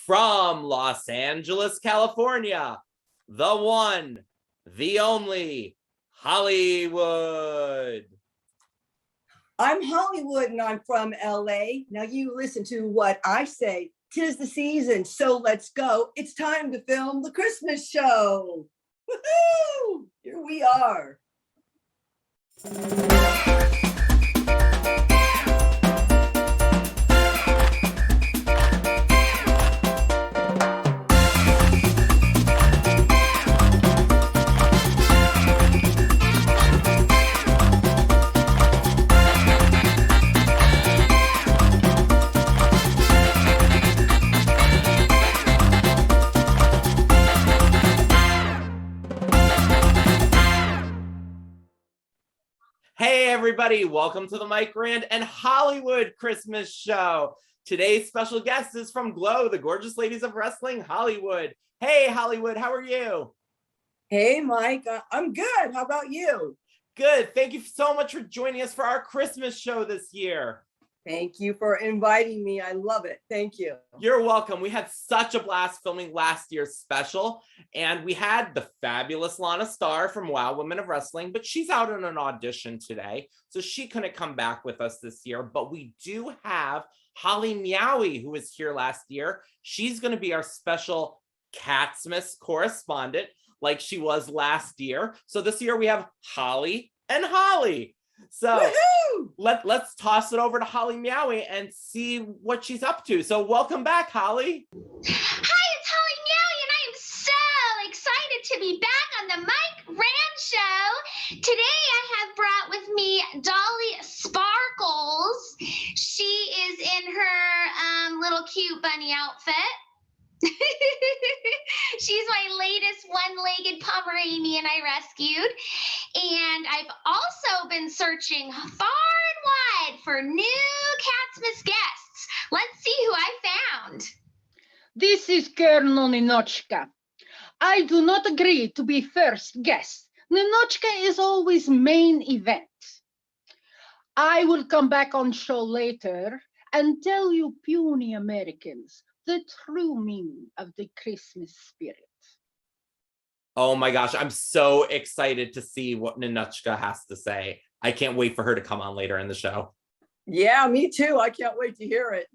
from Los Angeles, California, the one, the only, Hollywood. I'm Hollywood and I'm from LA. Now you listen to what I say. 'Tis the season, so let's go. It's time to film the Christmas show. Woohoo! Here we are. Hey everybody, welcome to the Mike Rand and Hollywood Christmas show. Today's special guest is from G.L.O.W, the gorgeous ladies of wrestling, Hollywood. Hey Hollywood, how are you? Hey Mike, I'm good. How about you? Good, thank you so much for joining us for our Christmas show this year. Thank you for inviting me. I love it. Thank you. You're welcome. We had such a blast filming last year's special, and we had the fabulous Lana Starr from Wow Women of Wrestling, but she's out on an audition today, so she couldn't come back with us this year. But we do have Holly Meowy, who was here last year. She's going to be our special Catmas correspondent, like she was last year. So this year we have Holly and Holly. So let's toss it over to Holly Meowy and see what she's up to. So welcome back, Holly. Hi, it's Holly Meowy, and I am so excited to be back on the Mike Rand Show. Today I have brought with me Dolly Sparkles. She is in her little cute bunny outfit. She's my latest one-legged Pomeranian I rescued. And I've also been searching far and wide for new Catmas guests. Let's see who I found. This is Colonel Ninochka. I do not agree to be first guest. Ninochka is always main event. I will come back on show later and tell you puny Americans the true meaning of the Christmas spirit. Oh my gosh, I'm so excited to see what Ninochka has to say. I can't wait for her to come on later in the show. Yeah, me too. I can't wait to hear it.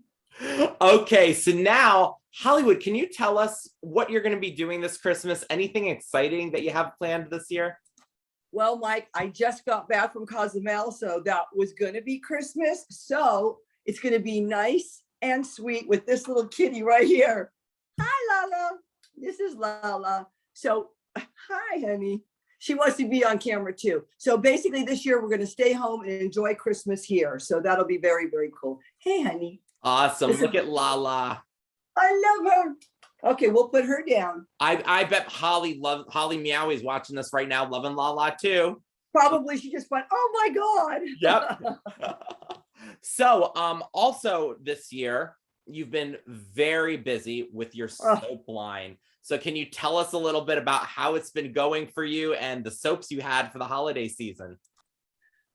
Okay, so now, Hollywood, can you tell us what you're going to be doing this Christmas? Anything exciting that you have planned this year? Well, Mike, I just got back from Cozumel, so that was going to be Christmas. So it's going to be nice and sweet with this little kitty right here. Hi, Lala. This is Lala. So, hi, honey. She wants to be on camera too. So basically this year we're going to stay home and enjoy Christmas here. So that'll be very, very cool. Hey, honey. Awesome. Look at Lala. I love her. Okay, we'll put her down. I bet Holly Meowy is watching this right now, loving Lala too. Probably she just went, oh my God. Yep. So also this year, you've been very busy with your soap line. So can you tell us a little bit about how it's been going for you and the soaps you had for the holiday season?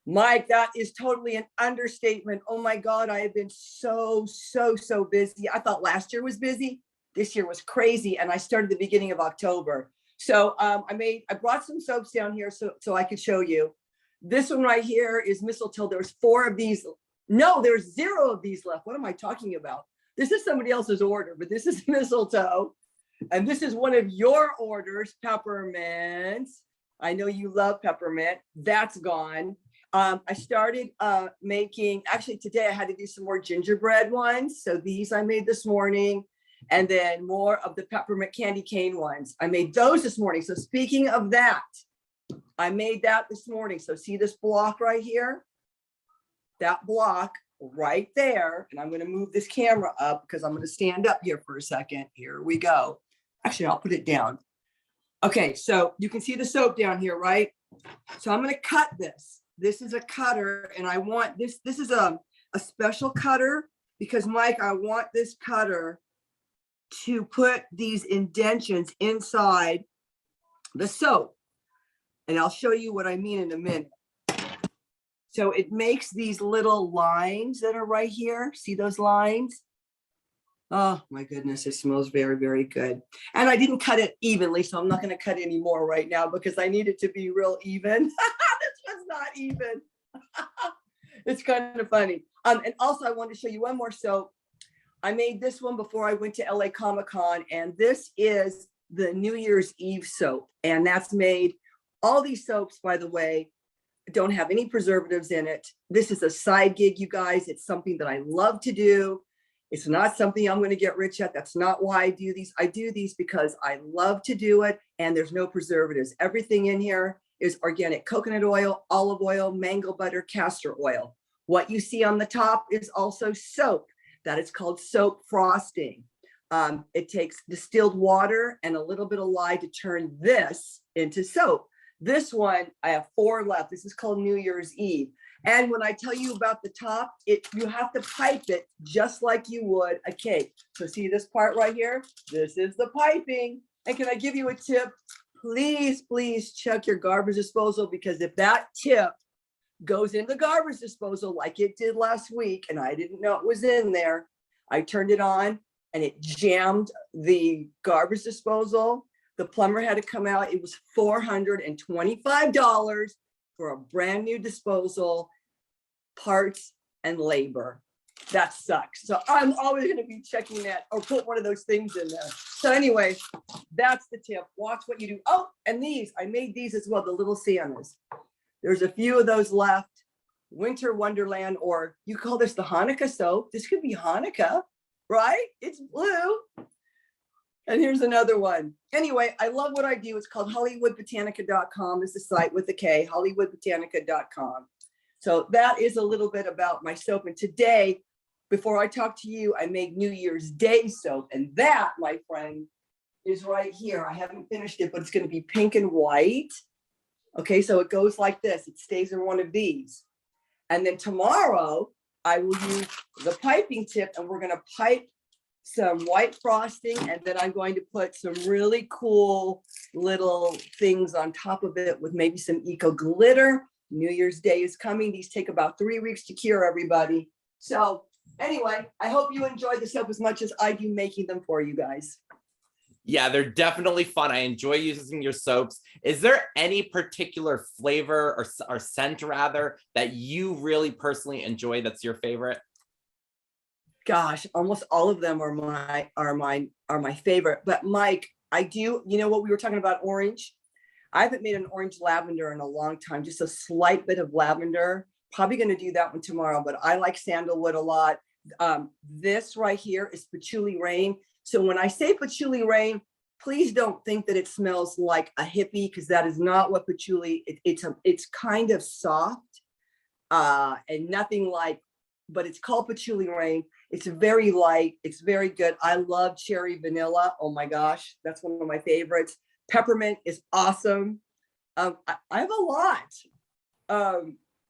Mike, that is totally an understatement. Oh my God, I have been so busy. I thought last year was busy. This year was crazy. And I started the beginning of October. So I brought some soaps down here so I could show you. This one right here is mistletoe. There's 4 of these. No, there's 0 of these left. What am I talking about? This is somebody else's order, but this is mistletoe. And this is one of your orders, peppermint. I know you love peppermint. That's gone. I started making, actually today I had to do some more gingerbread ones. So these I made this morning. And then more of the peppermint candy cane ones. I made those this morning. So speaking of that, I made that this morning. So see this block right here? That block right there. And I'm going to move this camera up because I'm going to stand up here for a second. Here we go. Actually, I'll put it down. Okay, so you can see the soap down here, right? So I'm going to cut this. This is a cutter, and I want this. This is a special cutter because, Mike, I want this cutter to put these indentions inside the soap. And I'll show you what I mean in a minute. So it makes these little lines that are right here. See those lines? Oh my goodness, it smells very, very good. And I didn't cut it evenly, so I'm not going to cut any more right now because I need it to be real even. This one's not even. It's kind of funny. And also I wanted to show you one more soap. I made this one before I went to LA Comic-Con, and this is the New Year's Eve soap. And that's made, all these soaps, by the way, don't have any preservatives in it. This is a side gig, you guys. It's something that I love to do. It's not something I'm going to get rich at. That's not why I do these. I do these because I love to do it, and there's no preservatives. Everything in here is organic coconut oil, olive oil, mango butter, castor oil. What you see on the top is also soap. That is called soap frosting. It takes distilled water and a little bit of lye to turn this into soap. This one, I have 4 left. This is called New Year's Eve. And when I tell you about the top, you have to pipe it just like you would a cake. So see this part right here? This is the piping. And can I give you a tip? Please, please check your garbage disposal, because if that tip goes in the garbage disposal like it did last week, and I didn't know it was in there, I turned it on and it jammed the garbage disposal. The plumber had to come out. It was $425 for a brand new disposal, parts and labor. That sucks. So I'm always going to be checking that, or put one of those things in there. So anyway, that's the tip. Watch what you do. Oh, and these, I made these as well, the little Santas. There's a few of those left. Winter Wonderland, or you call this the Hanukkah soap. This could be Hanukkah, right? It's blue. And here's another one. Anyway, I love what I do. It's called HollywoodBotanica.com. It's the site with a K, HollywoodBotanica.com. So that is a little bit about my soap. And today, before I talk to you, I made New Year's Day soap. And that, my friend, is right here. I haven't finished it, but it's going to be pink and white. Okay, so it goes like this. It stays in one of these. And then tomorrow, I will use the piping tip, and we're going to pipe some white frosting, and then I'm going to put some really cool little things on top of it with maybe some eco glitter. New Year's Day is coming. These take about 3 weeks to cure, everybody. So anyway, I hope you enjoy the soap as much as I do making them for you guys. Yeah, they're definitely fun. I enjoy using your soaps. Is there any particular flavor or scent rather that you really personally enjoy that's your favorite? Gosh, almost all of them are my favorite. But Mike, I do, you know what, we were talking about orange. I haven't made an orange lavender in a long time, just a slight bit of lavender. Probably going to do that one tomorrow, but I like sandalwood a lot. This right here is Patchouli Rain. So when I say Patchouli Rain, please don't think that it smells like a hippie, because that is not what patchouli, it's kind of soft and nothing like, but it's called Patchouli Rain. It's very light. It's very good. I love cherry vanilla. Oh my gosh, that's one of my favorites. Peppermint is awesome. I have a lot.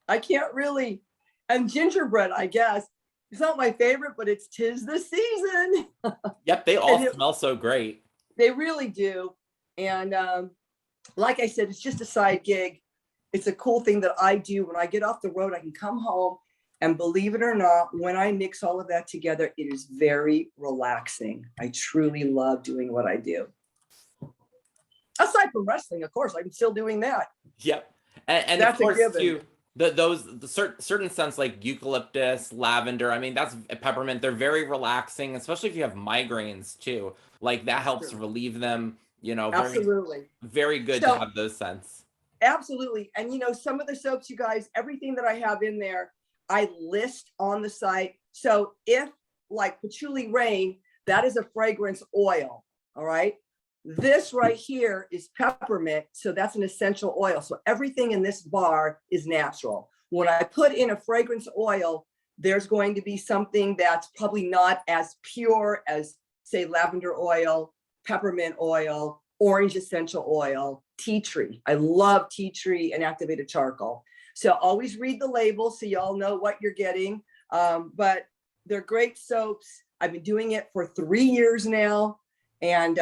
I can't really, and gingerbread, I guess. It's not my favorite, but it's 'tis the season. Yep, they all smell so great. They really do. And like I said, it's just a side gig. It's a cool thing that I do. When I get off the road, I can come home, and believe it or not, when I mix all of that together, it is very relaxing. I truly love doing what I do. Aside from wrestling, of course, I'm still doing that. Yep. And of course, too, certain scents like eucalyptus, lavender, I mean, that's peppermint. They're very relaxing, especially if you have migraines too. Like that helps relieve them, you know. Absolutely. Very good to have those scents. Absolutely. And you know, some of the soaps, you guys, everything that I have in there, I list on the site. So if like Patchouli Rain, that is a fragrance oil. All right. This right here is peppermint. So that's an essential oil. So everything in this bar is natural. When I put in a fragrance oil, there's going to be something that's probably not as pure as, say, lavender oil, peppermint oil, orange essential oil, tea tree. I love tea tree and activated charcoal. So always read the label so y'all know what you're getting. But they're great soaps. I've been doing it for 3 years now. And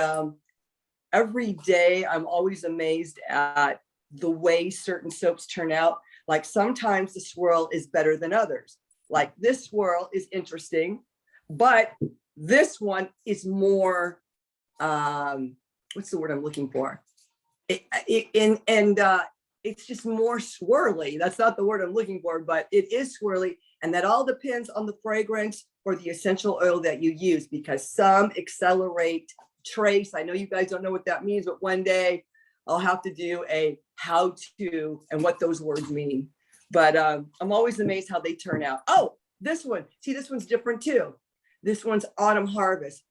every day I'm always amazed at the way certain soaps turn out. Like sometimes the swirl is better than others. Like this swirl is interesting, but This one is more, what's the word I'm looking for? It's just more swirly. That's not the word I'm looking for, but it is swirly. And that all depends on the fragrance or the essential oil that you use, because some accelerate trace. I know you guys don't know what that means, but one day I'll have to do a how to and what those words mean. But I'm always amazed how they turn out. Oh, this one. See, this one's different too. This one's Autumn Harvest.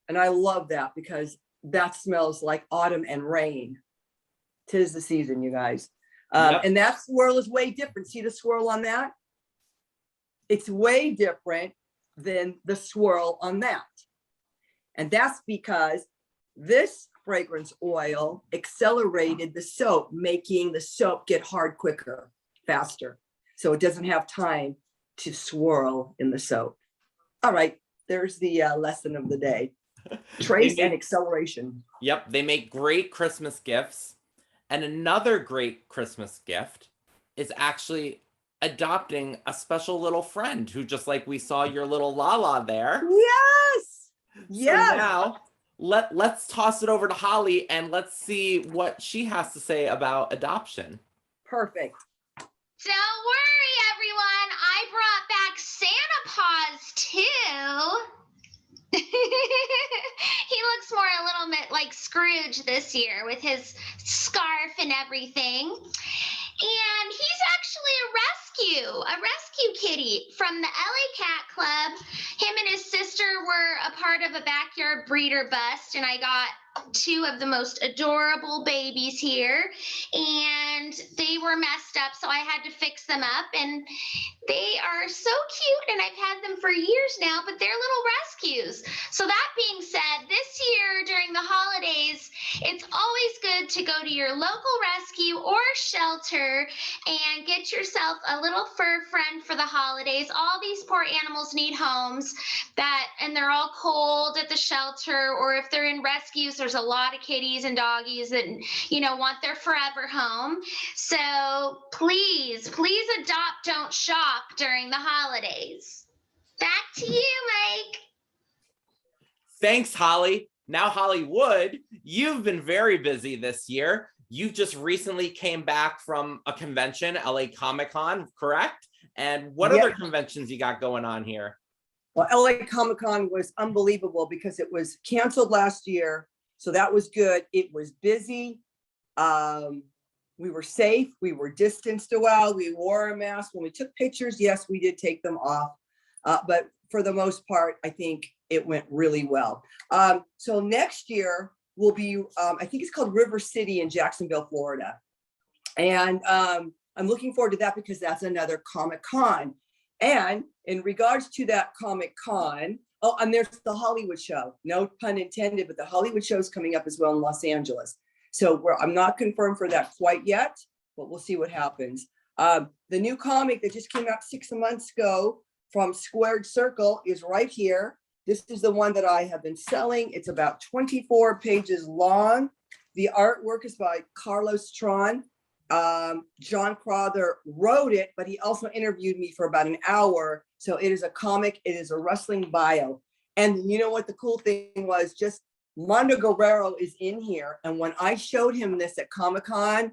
And I love that because that smells like autumn and rain. 'Tis the season, you guys. Yep. And that swirl is way different. See the swirl on that? It's way different than the swirl on that. And that's because this fragrance oil accelerated the soap, making the soap get hard quicker, faster. So it doesn't have time to swirl in the soap. All right, there's the lesson of the day. Trace and acceleration. Yep, they make great Christmas gifts. And another great Christmas gift is actually adopting a special little friend who, just like we saw your little Lala there. Yes. Yes. So now let's toss it over to Holly and let's see what she has to say about adoption. Perfect. Don't worry, everyone. I brought back Santa Paws too. He looks more a little bit like Scrooge this year with his scarf and everything. And he's actually a rescue kitty from the LA Cat Club. Him and his sister were a part of a backyard breeder bust, and I got two of the most adorable babies here, and they were messed up, so I had to fix them up, and they are so cute, and I've had them for years now, but they're little rescues. So that being said, this year during the holidays, it's always good to go to your local rescue or shelter and get yourself a little fur friend for the holidays. All these poor animals need homes, and they're all cold at the shelter, or if they're in rescues, there's a lot of kitties and doggies that, want their forever home. So please adopt, don't shop during the holidays. Back to you, Mike. Thanks, Holly. Now, Hollywood, you've been very busy this year. You just recently came back from a convention, LA Comic-Con, correct? And what other conventions you got going on here? Well, LA Comic-Con was unbelievable because it was canceled last year. So that was good. It was busy. We were safe. We were distanced a while. We wore a mask. When we took pictures, yes, we did take them off. But for the most part, I think it went really well. So next year will be, I think it's called River City in Jacksonville, Florida. And I'm looking forward to that because that's another Comic-Con. And in regards to that Comic-Con, oh, and there's the Hollywood show. No pun intended, but the Hollywood show is coming up as well in Los Angeles. So I'm not confirmed for that quite yet, but we'll see what happens. The new comic that just came out 6 months ago from Squared Circle is right here. This is the one that I have been selling. It's about 24 pages long. The artwork is by Carlos Tron. John Crowther wrote it, but he also interviewed me for about an hour. So it is a comic. It is a wrestling bio. And you know what the cool thing was? Just Mondo Guerrero is in here. And when I showed him this at Comic-Con,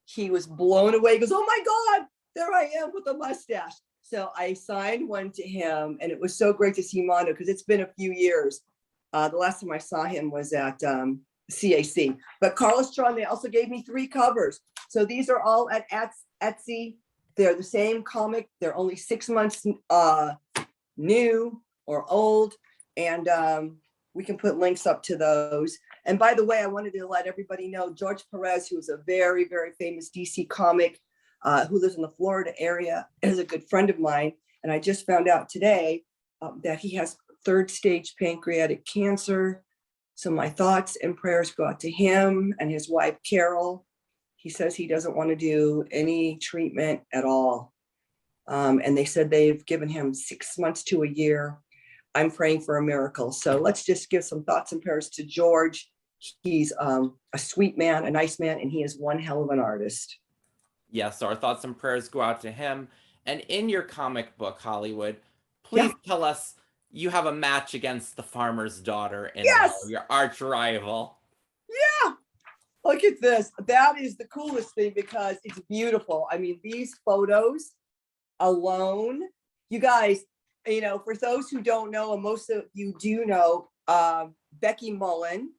he was blown away. He goes, oh my God, there I am with a mustache. So I signed one to him, and it was so great to see Mondo because it's been a few years. The last time I saw him was at CAC. But Carlos Tron, they also gave me 3 covers. So these are all at Etsy. They're the same comic. They're only 6 months new or old. And we can put links up to those. And by the way, I wanted to let everybody know, George Perez, who is a very, very famous DC comic, who lives in the Florida area, is a good friend of mine. And I just found out today that he has 3rd stage pancreatic cancer. So my thoughts and prayers go out to him and his wife, Carol. He says he doesn't want to do any treatment at all. And they said they've given him 6 months to a year. I'm praying for a miracle. So let's just give some thoughts and prayers to George. He's a sweet man, a nice man, and he is one hell of an artist. Yes, our thoughts and prayers go out to him. And in your comic book, Hollywood, please tell us you have a match against the farmer's daughter in Yes. your arch rival. Yeah. Look at this. That is the coolest thing because it's beautiful. I mean, these photos alone, you guys, you know, for those who don't know, and most of you do know, Becky Mullen,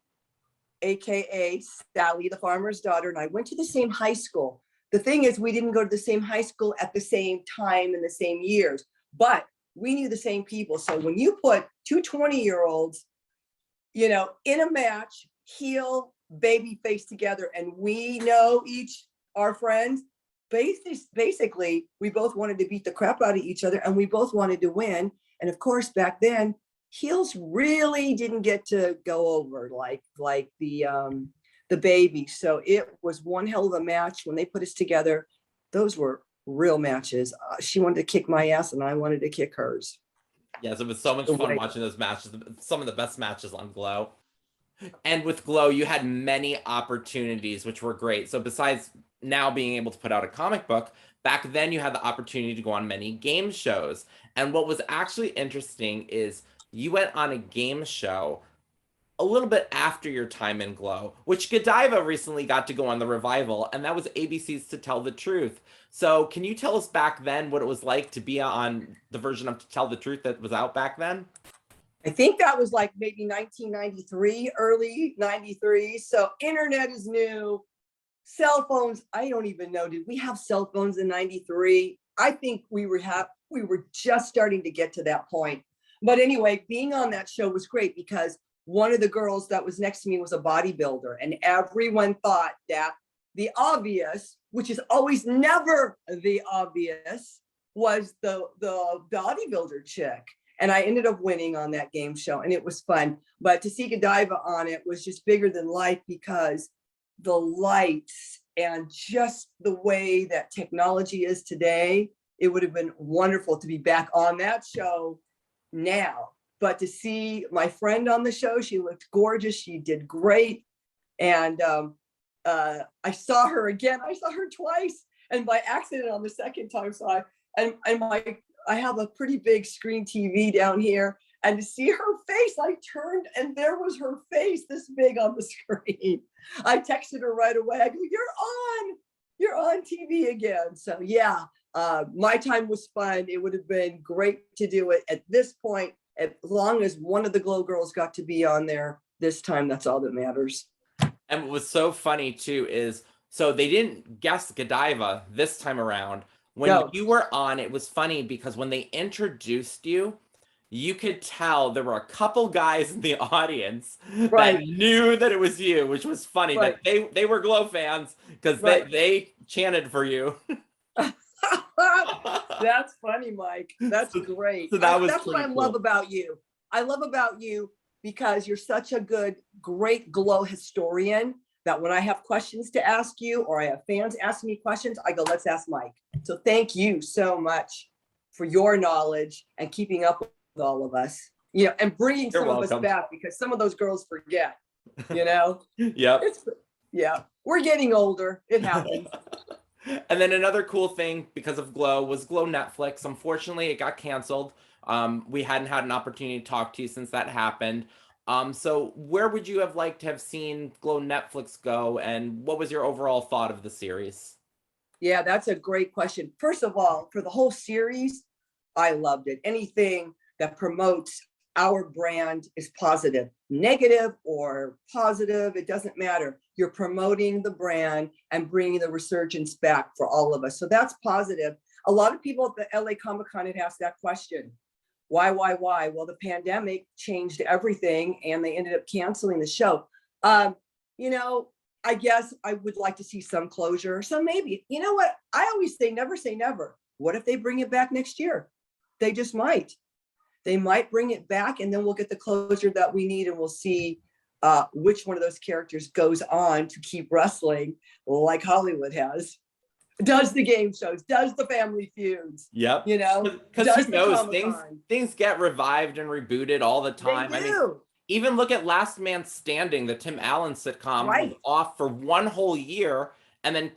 AKA Sally, the farmer's daughter, and I went to the same high school. The thing is, we didn't go to the same high school at the same time in the same years, but we knew the same people. So when you put two 20-year-olds, you know, in a match, heel, baby face together, and we know our friends, basically, we both wanted to beat the crap out of each other and we both wanted to win. And of course, back then, heels really didn't get to go over like the baby. So it was one hell of a match when they put us together. Those were real matches. She wanted to kick my ass and I wanted to kick hers. Yes, it was so much fun watching those matches. Some of the best matches on G.L.O.W. And with G.L.O.W, you had many opportunities, which were great. So besides now being able to put out a comic book, back then you had the opportunity to go on many game shows. And what was actually interesting is you went on a game show a little bit after your time in G.L.O.W, which Godiva recently got to go on the revival, and that was ABC's To Tell the Truth. So can you tell us back then what it was like to be on the version of To Tell the Truth that was out back then? I think that was like maybe 1993, early 93. So internet is new. Cell phones, I don't even know. Did we have cell phones in 93? I think we were just starting to get to that point. But anyway, being on that show was great because one of the girls that was next to me was a bodybuilder, and everyone thought that the obvious, which is always never the obvious, was the bodybuilder chick. And I ended up winning on that game show, and it was fun. But to see Godiva on it was just bigger than life because the lights and just the way that technology is today, it would have been wonderful to be back on that show now. But to see my friend on the show, she looked gorgeous. She did great. And I saw her again. I saw her twice. And by accident on the second time, I have a pretty big screen TV down here, and to see her face, I turned and there was her face this big on the screen. I texted her right away. I go, you're on TV again. So yeah, my time was fun. It would have been great to do it at this point. As long as one of the G.L.O.W girls got to be on there this time, that's all that matters. And what was so funny too is, so they didn't guess Godiva this time around. When you were on, it was funny because when they introduced you, you could tell there were a couple guys in the audience that knew that it was you, which was funny. That they were G.L.O.W fans because they chanted for you. That's funny, Mike. That's great. So that's what I love about you. I love about you because you're such a great G.L.O.W historian that when I have questions to ask you or I have fans asking me questions, I go, let's ask Mike. So thank you so much for your knowledge and keeping up with all of us, you know, and bringing some of us back because some of those girls forget, you know? Yep. Yeah, we're getting older. It happens. And then another cool thing because of G.L.O.W was G.L.O.W Netflix. Unfortunately, it got canceled. We hadn't had an opportunity to talk to you since that happened. So where would you have liked to have seen G.L.O.W Netflix go, and what was your overall thought of the series? Yeah, that's a great question. First of all, for the whole series, I loved it. Anything that promotes our brand is positive. Negative or positive, it doesn't matter. You're promoting the brand and bringing the resurgence back for all of us. So that's positive. A lot of people at the LA Comic-Con had asked that question. Why? Well, the pandemic changed everything and they ended up canceling the show. You know, I guess I would like to see some closure. So maybe, you know what? I always say never. What if they bring it back next year? They just might. They might bring it back and then we'll get the closure that we need and we'll see which one of those characters goes on to keep wrestling like Hollywood has. Does the game shows, does the family feuds. Yep. You know, because who knows, things get revived and rebooted all the time. They do. I mean, even look at Last Man Standing, the Tim Allen sitcom, was off for one whole year and then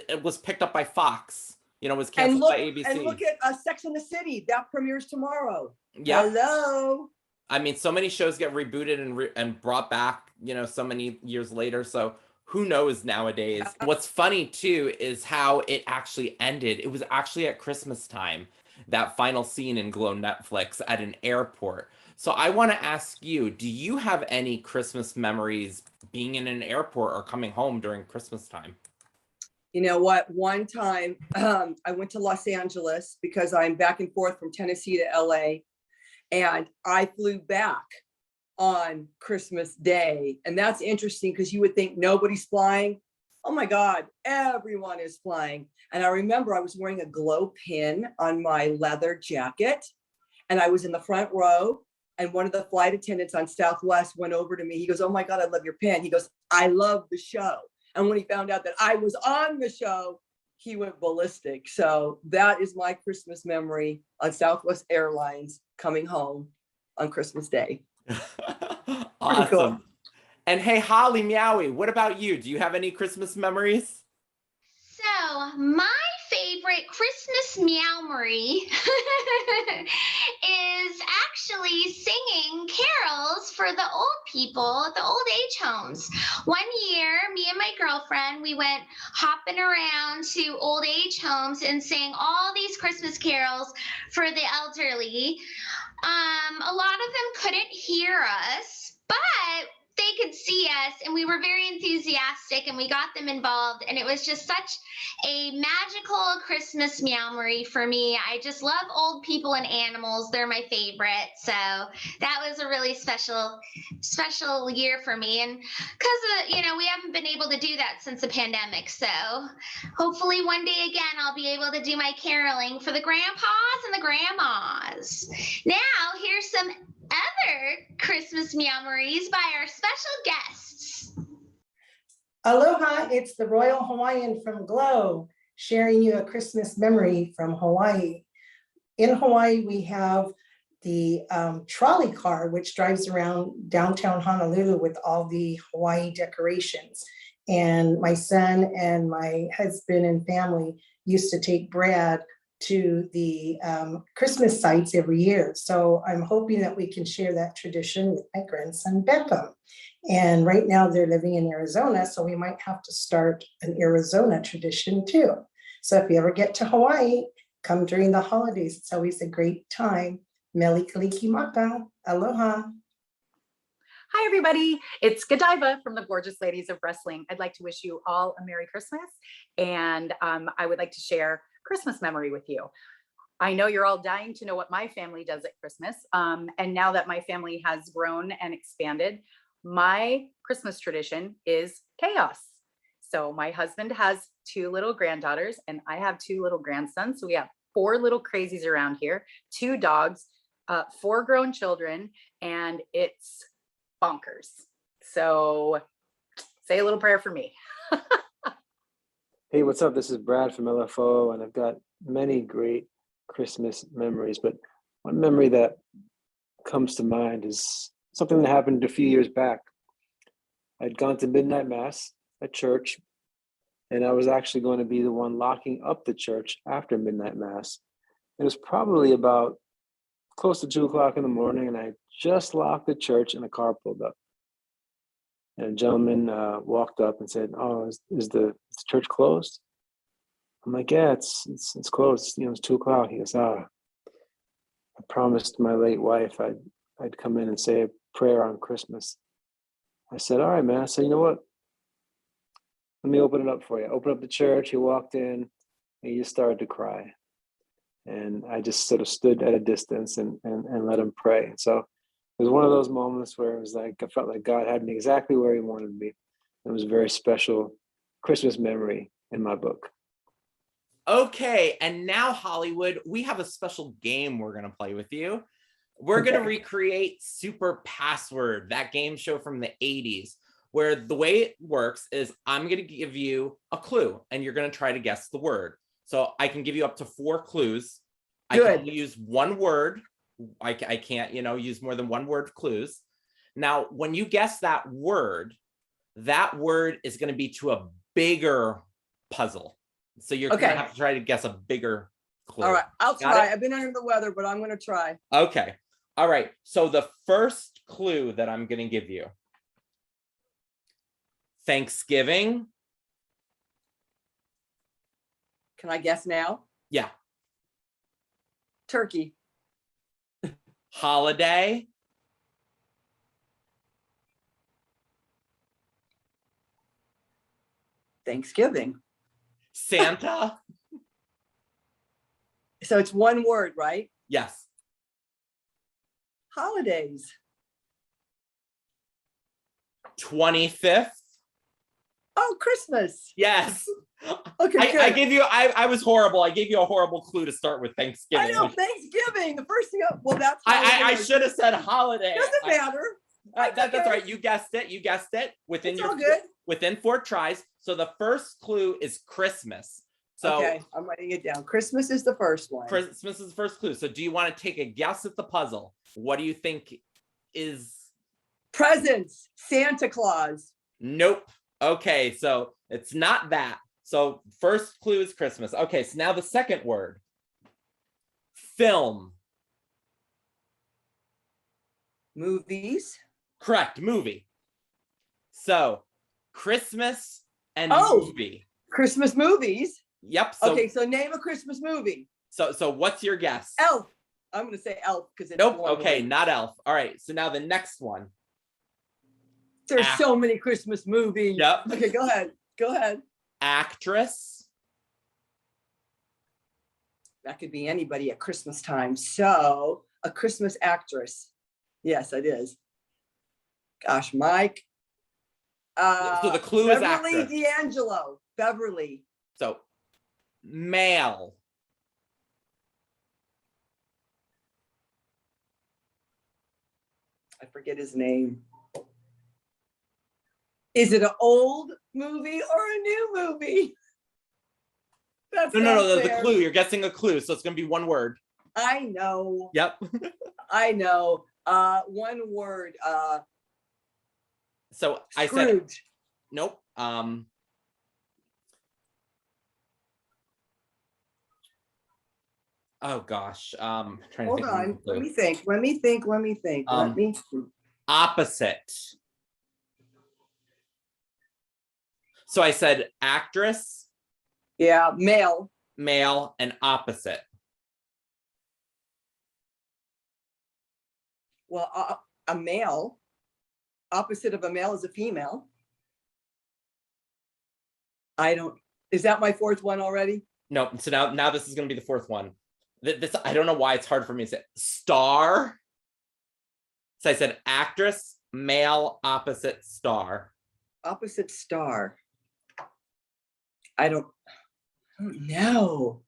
it was picked up by Fox. was And canceled look, by ABC. and look at Sex and the City. That premieres tomorrow. Yeah. Hello. I mean, so many shows get rebooted and brought back, so many years later. So who knows nowadays? What's funny too is how it actually ended. It was actually at Christmas time, that final scene in Glow Netflix at an airport. So I want to ask you, do you have any Christmas memories being in an airport or coming home during Christmas time? You know what? One time I went to Los Angeles because I'm back and forth from Tennessee to LA, and I flew back on Christmas Day. And that's interesting because you would think nobody's flying. Oh my God, everyone is flying. And I remember I was wearing a G.L.O.W pin on my leather jacket, and I was in the front row, and one of the flight attendants on Southwest went over to me. He goes, "Oh my God, I love your pin." He goes, "I love the show." And when he found out that I was on the show, he went ballistic. So that is my Christmas memory on Southwest Airlines coming home on Christmas Day. Awesome. Cool. And hey, Holly Meowy, what about you? Do you have any Christmas memories? So my favorite Christmas meowery is actually singing carols for the old people at the old age homes. One year, me and my girlfriend, we went hopping around to old age homes and sang all these Christmas carols for the elderly. A lot of them couldn't hear us, but they could see us, and we were very enthusiastic, and we got them involved, and it was just such a magical Christmas meowery for me. I just love old people and animals. They're my favorite. So that was a really special year for me. And because, we haven't been able to do that since the pandemic. So hopefully one day again, I'll be able to do my caroling for the grandpas and the grandmas. Now, here's some other Christmas memories by our special guests. Aloha, it's the Royal Hawaiian from G.L.O.W, sharing you a Christmas memory from Hawaii. In Hawaii, we have the trolley car, which drives around downtown Honolulu with all the Hawaii decorations. And my son and my husband and family used to take Brad to the Christmas sites every year. So I'm hoping that we can share that tradition with my grandson, Beckham. And right now they're living in Arizona, so we might have to start an Arizona tradition too. So if you ever get to Hawaii, come during the holidays. It's always a great time. Mele Kalikimaka, aloha. Hi, everybody. It's Godiva from the Gorgeous Ladies of Wrestling. I'd like to wish you all a Merry Christmas, and I would like to share Christmas memory with you. I know you're all dying to know what my family does at Christmas, and now that my family has grown and expanded, my Christmas tradition is chaos. So my husband has 2 little granddaughters, and I have 2 little grandsons. So we have 4 little crazies around here, 2 dogs, 4 grown children, and it's bonkers. So say a little prayer for me. Hey, what's up? This is Brad from LFO, and I've got many great Christmas memories, but one memory that comes to mind is something that happened a few years back. I'd gone to midnight mass at church, and I was actually going to be the one locking up the church after midnight mass. It was probably about close to 2 o'clock in the morning, and I just locked the church and a car pulled up. And a gentleman walked up and said, "Oh, is the church closed?" I'm like, "Yeah, it's closed. It's 2 o'clock." He goes, "Ah, I promised my late wife I'd come in and say a prayer on Christmas." I said, "All right, man." I said, "You know what? Let me open it up for you." Open up the church. He walked in, and he just started to cry. And I just sort of stood at a distance and let him pray. And so it was one of those moments where it was like, I felt like God had me exactly where he wanted me. It was a very special Christmas memory in my book. Okay, and now Hollywood, we have a special game we're going to play with you. We're going to recreate Super Password, that game show from the 80s, where the way it works is I'm going to give you a clue, and you're going to try to guess the word. So I can give you up to 4 clues. Good. I can use one word. I can't, use more than one word clues. Now, when you guess that word is going to be to a bigger puzzle. So you're Okay. gonna have to try to guess a bigger clue. All right, I'll Got try. it? I've been under the weather, but I'm going to try. Okay. All right. So the first clue that I'm gonna give you. Thanksgiving. Can I guess now? Yeah. Turkey. Holiday. Thanksgiving. Santa. So it's one word, right? Yes. Holidays. 25th. Oh, Christmas. Yes. Okay, good. I gave you, I was horrible. I gave you a horrible clue to start with Thanksgiving. I know, Thanksgiving. The first thing, well, that's. I should have said holiday. Doesn't matter. That's okay. right. You guessed it. You guessed it within It's your all good. within 4 tries. So the first clue is Christmas. So Okay, I'm writing it down. Christmas is the first one. Christmas is the first clue. So do you want to take a guess at the puzzle? What do you think is? Presents. Santa Claus. Nope. Okay, so it's not that. So first clue is Christmas. Okay, so now the second word. Film. Movies. Correct, movie. So Christmas and Oh. movie. Christmas movies. Yep. So, Okay, so name a Christmas movie. so what's your guess? Elf. I'm going to say Elf because it's Nope. one Okay, word. not Elf. All right. So now the next one. There's Act- so many Christmas movies. Yep. Okay, go ahead. Go ahead. Actress. That could be anybody at Christmas time. So a Christmas actress. Yes, it is. Gosh, Mike. So the clue is Beverly actress. D'Angelo. Beverly. So male. I forget his name. Is it an old movie or a new movie? That's No, not the fair. clue. You're guessing a clue, so it's gonna be one word. I know. Yep. I know. One word. So I said Scrooge. nope. Oh gosh. Trying to Hold think of on. another Let clue. me think. Let me think. Let me think. Let me. Opposite. So I said actress, Yeah, male. male, and opposite. Well, a male. Opposite of a male is a female. I don't. Is that my fourth one already? No. So now this is gonna be the fourth one. This I don't know why it's hard for me to say. Star. So I said actress, male, opposite, star. Opposite star. I don't know.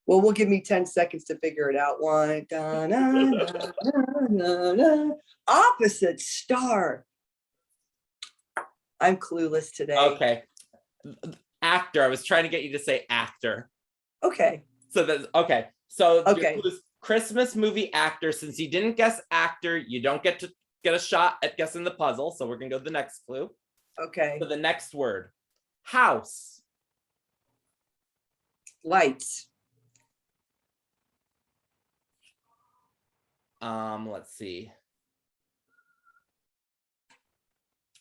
Well, we'll give me 10 seconds to figure it out. One. Da, na, na, na, na, na. Opposite star. I'm clueless today. Okay. Actor. I was trying to get you to say actor. Okay. So that's okay. So Okay. your clue is Christmas movie actor. Since you didn't guess actor, you don't get to get a shot at guessing the puzzle. So we're gonna go to the next clue. Okay. So the next word. House. Lights. Let's see.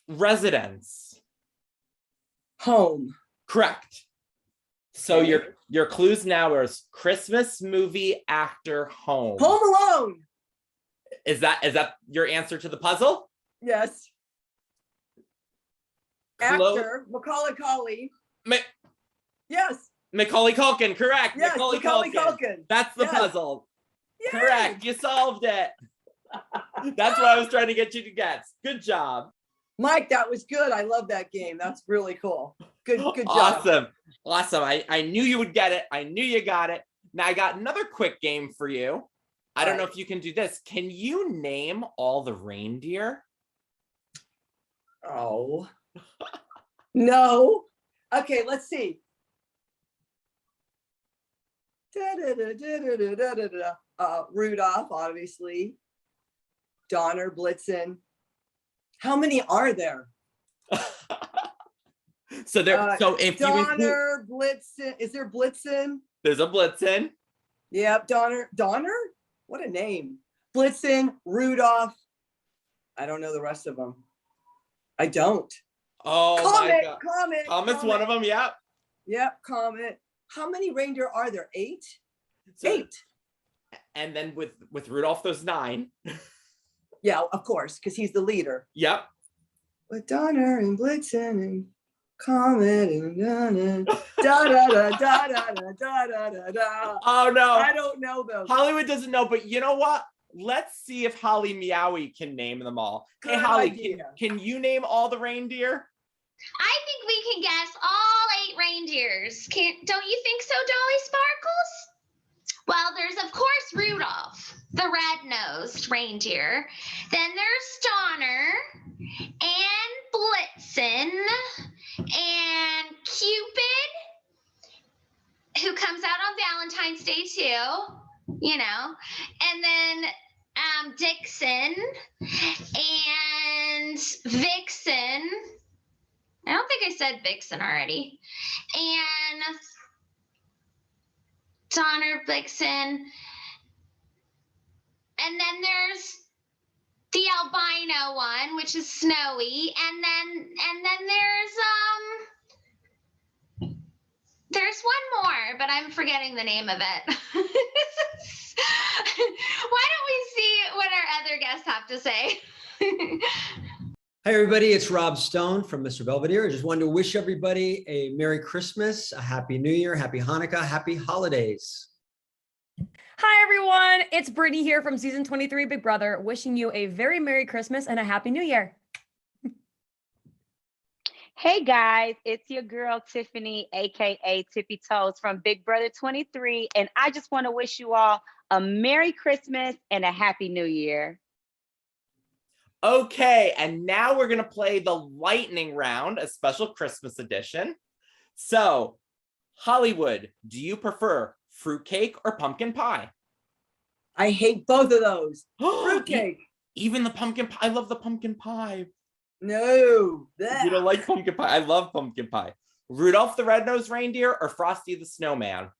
Residence. Home. Correct. So Okay. your clues now are Christmas movie actor home. Home Alone. Is that your answer to the puzzle? Yes. Close. Actor. Macaulay Culkin. Ma- Yes. Macaulay Culkin, correct. Yes. Macaulay Culkin. That's the Yes. puzzle. Yay! Correct. You solved it. That's what I was trying to get you to guess. Good job. Mike, that was good. I love that game. That's really cool. Good job. Awesome. I knew you would get it. I knew you got it. Now I got another quick game for you. I don't know if you can do this. Can you name all the reindeer? Oh. No. Okay, let's see. Rudolph, obviously. Donner, Blitzen. How many are there? So there, so if you include, Donner, Blitzen, is there Blitzen? there's a Blitzen. Yep, Donner? What a name. Blitzen, Rudolph. I don't know the rest of them. I don't. Oh my God. Comet's one of them, yep. Yep, Comet. How many reindeer are there? 8? So, 8. And then with Rudolph, there's 9. Yeah, of course, because he's the leader. Yep. With Donner and Blitzen and Comet and da da da da da da da da da da. Oh no. I don't know those. Hollywood doesn't know, but you know what? Let's see if Holly Meowy can name them all. Hey, Good Holly, idea. can you name all the reindeer? I think we can guess all 8 reindeers. Don't you think so, Dolly Sparkles? Well, there's of course Rudolph, the red-nosed reindeer. Then there's Donner and Blitzen and Cupid, who comes out on Valentine's Day too, you know. And then Dixon and Vixen. I don't think I said Vixen already. And Donner, Vixen. And then there's the albino one, which is Snowy. And then there's one more, but I'm forgetting the name of it. Why don't we see what our other guests have to say? Hi, everybody. It's Rob Stone from Mr. Belvedere. I just wanted to wish everybody a Merry Christmas, a Happy New Year, Happy Hanukkah, Happy Holidays. Hi, everyone. It's Brittany here from season 23 Big Brother, wishing you a very Merry Christmas and a Happy New Year. Hey guys, it's your girl Tiffany, aka Tippy Toes from Big Brother 23, and I just want to wish you all a Merry Christmas and a Happy New Year. Okay, and now we're gonna play the lightning round, a special Christmas edition. So, Hollywood, do you prefer fruitcake or pumpkin pie? I hate both of those. Fruitcake. Even the pumpkin pie. I love the pumpkin pie. No. You don't like pumpkin pie? I love pumpkin pie. Rudolph the Red-Nosed Reindeer or Frosty the Snowman?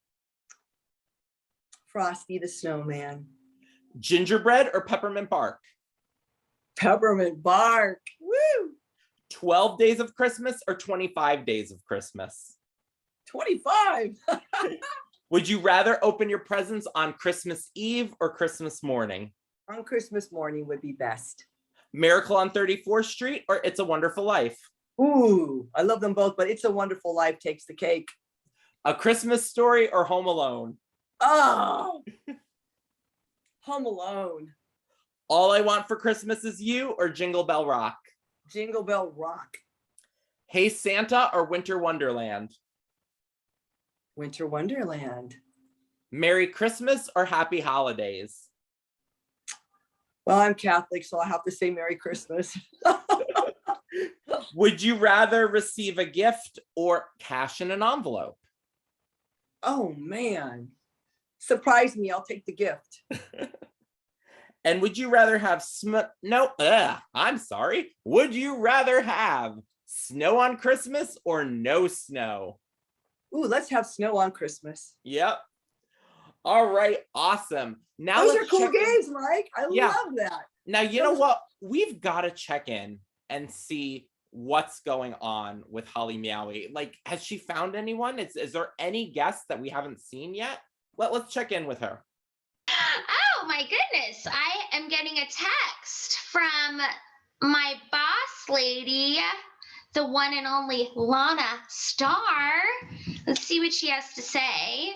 Frosty the Snowman. Gingerbread or peppermint bark? Peppermint bark. Woo! 12 days of Christmas or 25 days of Christmas? 25. Would you rather open your presents on Christmas Eve or Christmas morning? On Christmas morning would be best. Miracle on 34th Street or It's a Wonderful Life? Ooh, I love them both, but It's a Wonderful Life takes the cake. A Christmas Story or Home Alone? Oh, Home Alone. All I Want for Christmas Is You or Jingle Bell Rock? Jingle Bell Rock. Hey Santa or Winter Wonderland? Winter Wonderland. Merry Christmas or Happy Holidays? Well, I'm Catholic, so I have to say Merry Christmas. Would you rather receive a gift or cash in an envelope? Oh, man. Surprise me. I'll take the gift. And would you rather have I'm sorry. Would you rather have snow on Christmas or no snow? Ooh, let's have snow on Christmas. Yep. All right. Awesome. Now those are cool games, Mike. I love that. Now, you know what? We've got to check in and see what's going on with Holly Meowy. Like, has she found anyone? Is there any guests that we haven't seen yet? Let's check in with her. Oh my goodness. I am getting a text from my boss lady, the one and only Lana Star. Let's see what she has to say.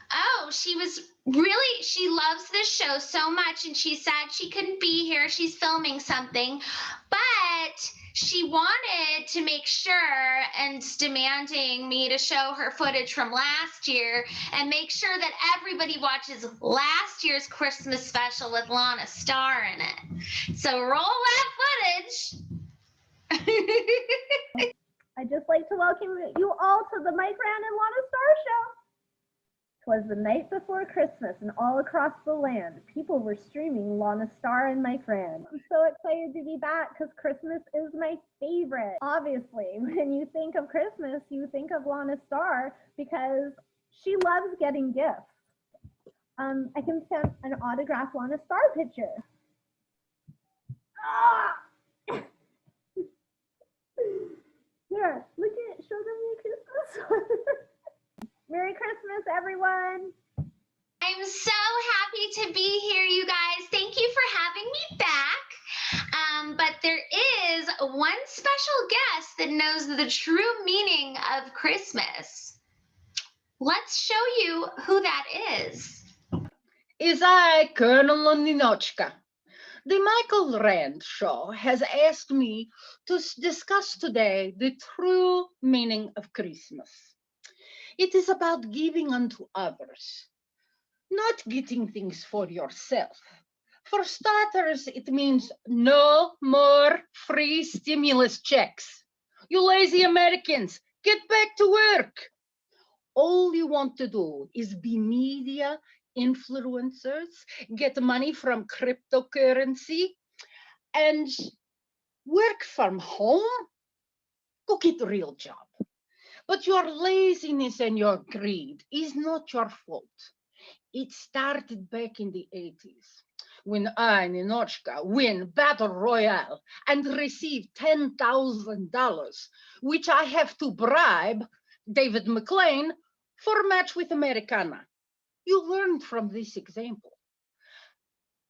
Oh, she loves this show so much, and she said she couldn't be here. She's filming something, but she wanted to make sure and demanding me to show her footage from last year and make sure that everybody watches last year's Christmas special with Lana Star in it. So roll that footage. I'd just like to welcome you all to the Mike Rand and Lana Star Show. 'Twas the night before Christmas, and all across the land, people were streaming Lana Star and My Friend. I'm so excited to be back because Christmas is my favorite. Obviously, when you think of Christmas, you think of Lana Star because she loves getting gifts. I can send an autographed Lana Star picture. Ah! Here, look at, show them your Christmas. Merry Christmas, everyone. I'm so happy to be here, you guys. Thank you for having me back. But there is one special guest that knows the true meaning of Christmas. Let's show you who that is. Is I, Colonel Ninochka. The Michael Rand Show has asked me to discuss today the true meaning of Christmas. It is about giving unto others, not getting things for yourself. For starters, it means no more free stimulus checks. You lazy Americans, get back to work. All you want to do is be media influencers, get money from cryptocurrency, and work from home. Go get a real job. But your laziness and your greed is not your fault. It started back in the 80s when I, Ninochka, win Battle Royale and receive $10,000, which I have to bribe David McLean for a match with Americana. You learned from this example.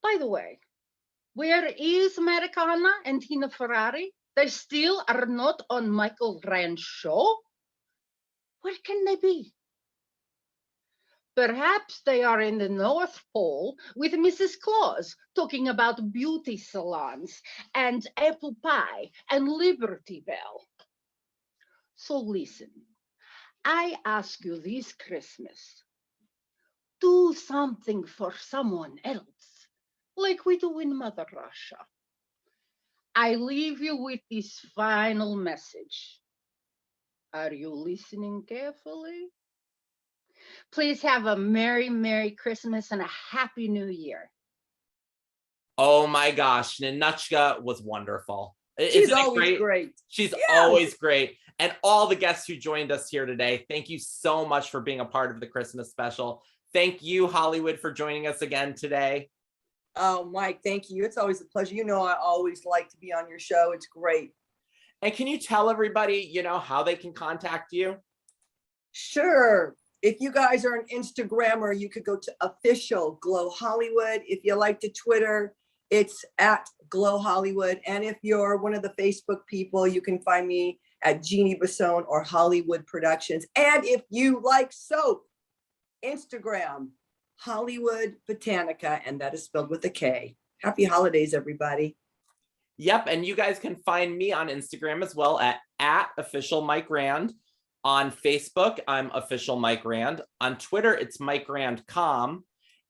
By the way, where is Americana and Tina Ferrari? They still are not on Michael Rand's show? Where can they be? Perhaps they are in the North Pole with Mrs. Claus talking about beauty salons and apple pie and Liberty Bell. So listen, I ask you this Christmas, do something for someone else, like we do in Mother Russia. I leave you with this final message. Are you listening carefully? Please have a Merry, Merry Christmas and a Happy New Year. Oh my gosh, Ninochka was wonderful. She's always great. She's always great. And all the guests who joined us here today, thank you so much for being a part of the Christmas special. Thank you, Hollywood, for joining us again today. Oh, Mike, thank you. It's always a pleasure. You know, I always like to be on your show. It's great. And can you tell everybody, how they can contact you? Sure. If you guys are an Instagrammer, you could go to official G.L.O.W Hollywood. If you like to Twitter, it's at G.L.O.W Hollywood. And if you're one of the Facebook people, you can find me at Jeanne Basone or Hollywood Productions. And if you like soap, Instagram, Hollywood Botanica, and that is spelled with a K. Happy holidays, everybody. Yep, and you guys can find me on Instagram as well at official Mike Rand. On Facebook, I'm official Mike Rand. On Twitter, it's MikeRand.com.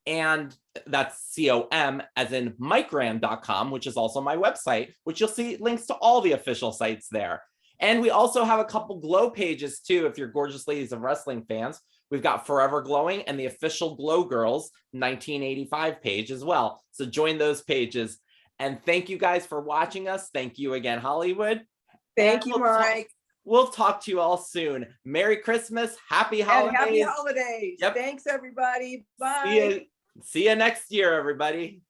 And that's COM as in MikeRand.com, which is also my website, which you'll see links to all the official sites there. And we also have a couple G.L.O.W pages too, if you're gorgeous ladies of wrestling fans. We've got Forever Glowing and the official G.L.O.W Girls 1985 page as well. So join those pages. And thank you guys for watching us. Thank you again, Hollywood. Thank you, Mike. We'll talk to you all soon. Merry Christmas. Happy holidays. And happy holidays. Yep. Thanks, everybody. Bye. See you next year, everybody.